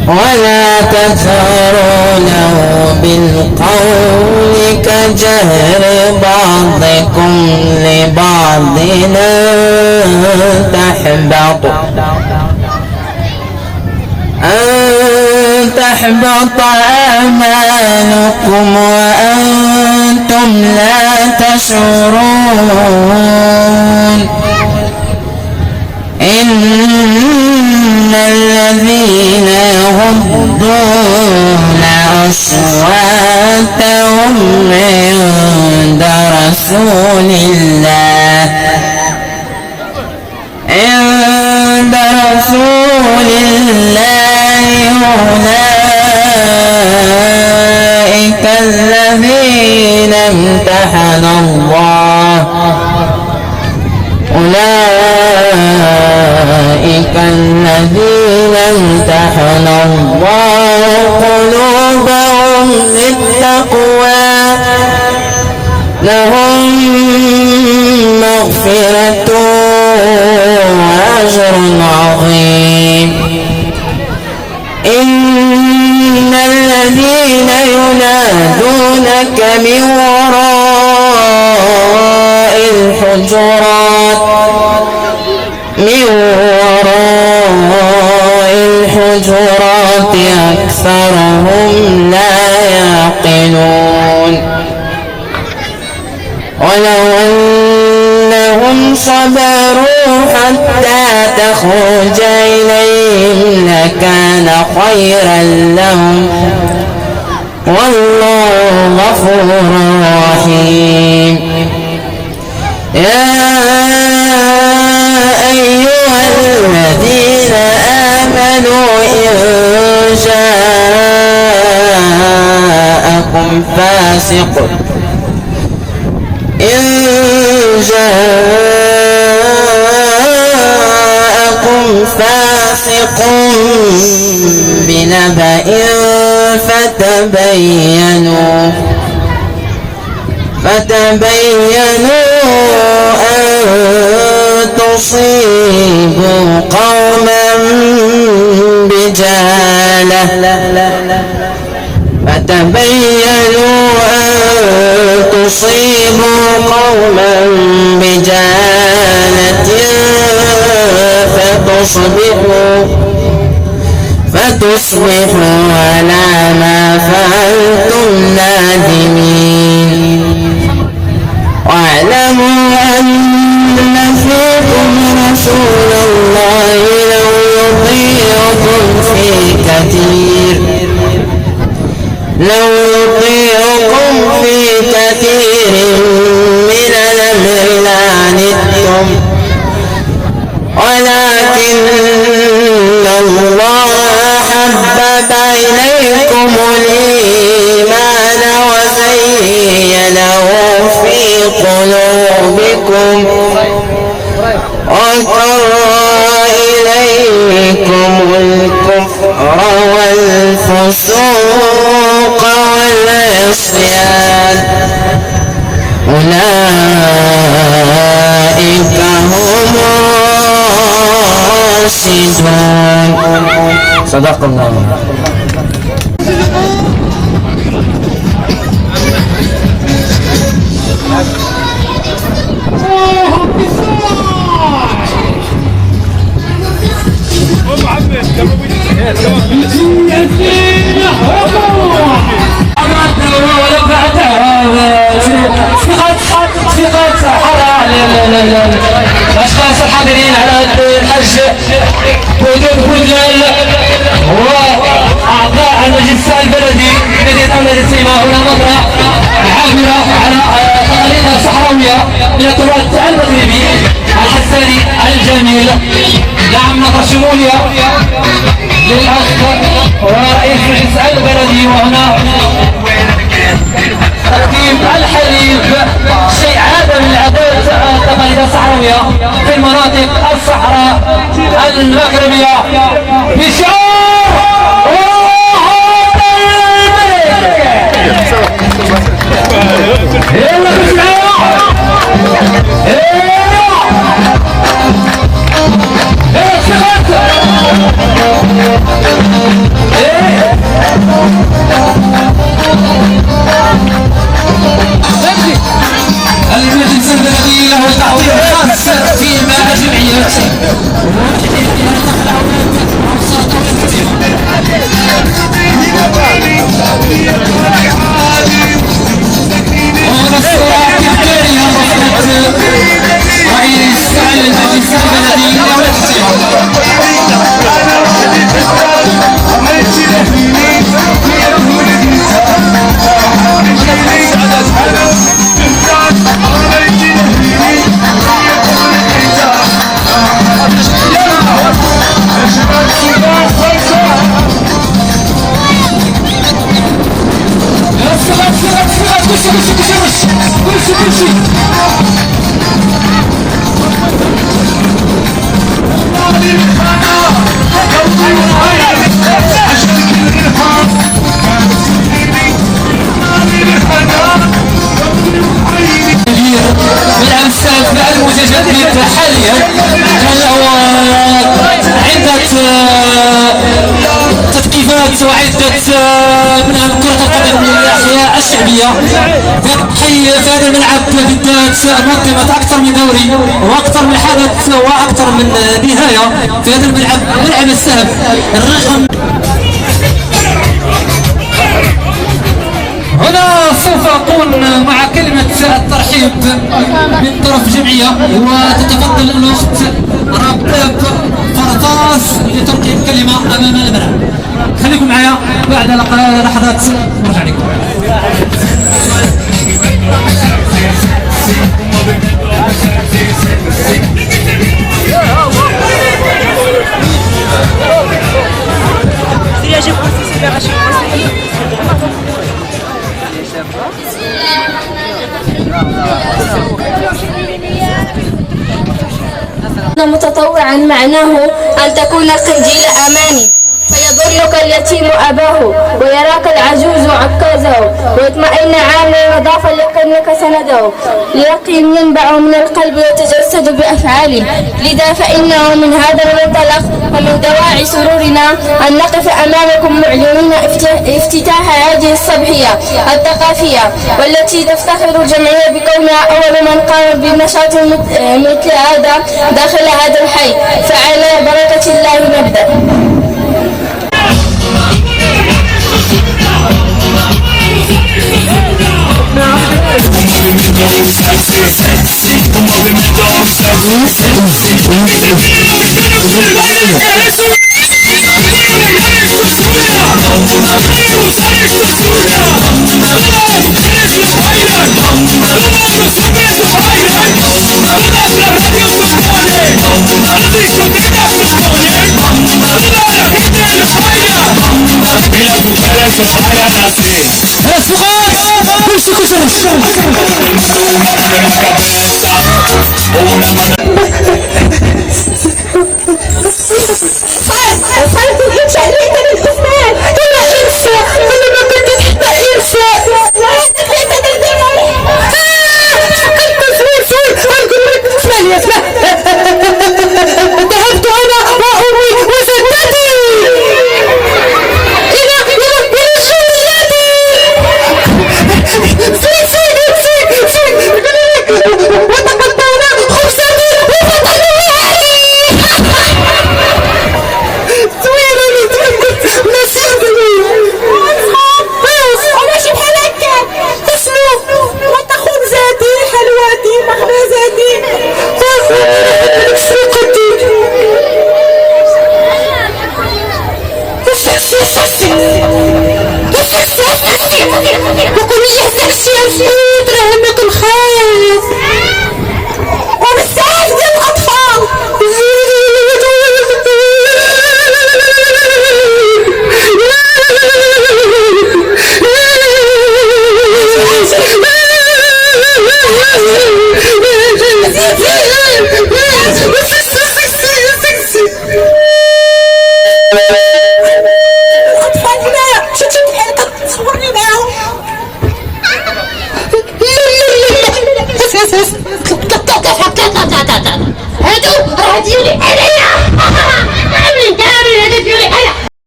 ولا تجهرونه بالقول كجهر بعضكم لبعض أن تحبط أعمالكم وأنتم لا تشعرون. إن الذين يغضون أصواتهم عند رسول الله أولئك الذين امتحن الله قلوبهم للتقوى لهم مغفرة وأجر عظيم. إن الذين ينادونك من وراء الحجرات أكثرهم لا يعقلون. ولو أنهم صبروا حتى تخرج إليهم لكان خيرا لهم والله غفور رحيم. يا أيها الذين آمنوا إن جاءكم فاسق بنبأ فتبينوا أن تصيبوا قوما بجهالة فتصبحوا على ما فعلتم نادمين. واعلموا أن فيكم رسول الله لو يطيعكم في كثير من الأمر لعنتم ولكن الله حبب إليكم الإيمان وزينه في قلوبكم وكره إليكم الكفر والفسوق والعصيان أولئك هم الراشدون. صدق الله. الأشخاص الحاضرين على الحج وجود بلدان وأعضاء المجلس البلدي الذي تم تسليمه هنا مطرح عاملة على خريطة صحراوية من التراث المغربي الحساني الجميل. نعم نقرأ شمولية للأخ ورئيس المجلس البلدي وهنا ترتيب الحليب شيء عادة من العادات التقاليد الصحراوية في المناطق الصحراء المغربية بشعار يلا بسم المغربية في هذا الملعب بالذات نظمت أكثر من دوري وأكثر من حدث وأكثر من نهاية في هذا الملعب، ملعب السهب. الرقم هنا سوف أكون مع كلمة الترحيب من طرف جمعية، وتتفضل الأخت رباب فرطاس لتلقي الكلمة أمام الملعب. خليكم معايا بعد لحظات نرجع لكم. متطوعا معناه أن تكون قنديل أماني، فيظلك اليتيم أباه ويراك العجوز عكازه، ويطمئن عامل وضعف لكنك سنده، ليقين ينبع من القلب ويتجسد بأفعاله. لذا فإنه من هذا المنطلق ومن دواعي سرورنا أن نقف أمامكم معلنين افتتاح هذه الصبحية الثقافية، والتي تفتخر الجمعية بكونها أول من قام بنشاط مثل هذا داخل هذا الحي. فعلى بركة الله نبدأ. ذهبت أنا وأمي وجدتي إلى جنياتي وتقطعنا خبزتي وفتحنا علي طويلة نسيتني وماشي بحالك تسلو وتخون ذاتي حلواتي مخبزاتي وقولي يا سكسي يا سيد راه ناكل خايف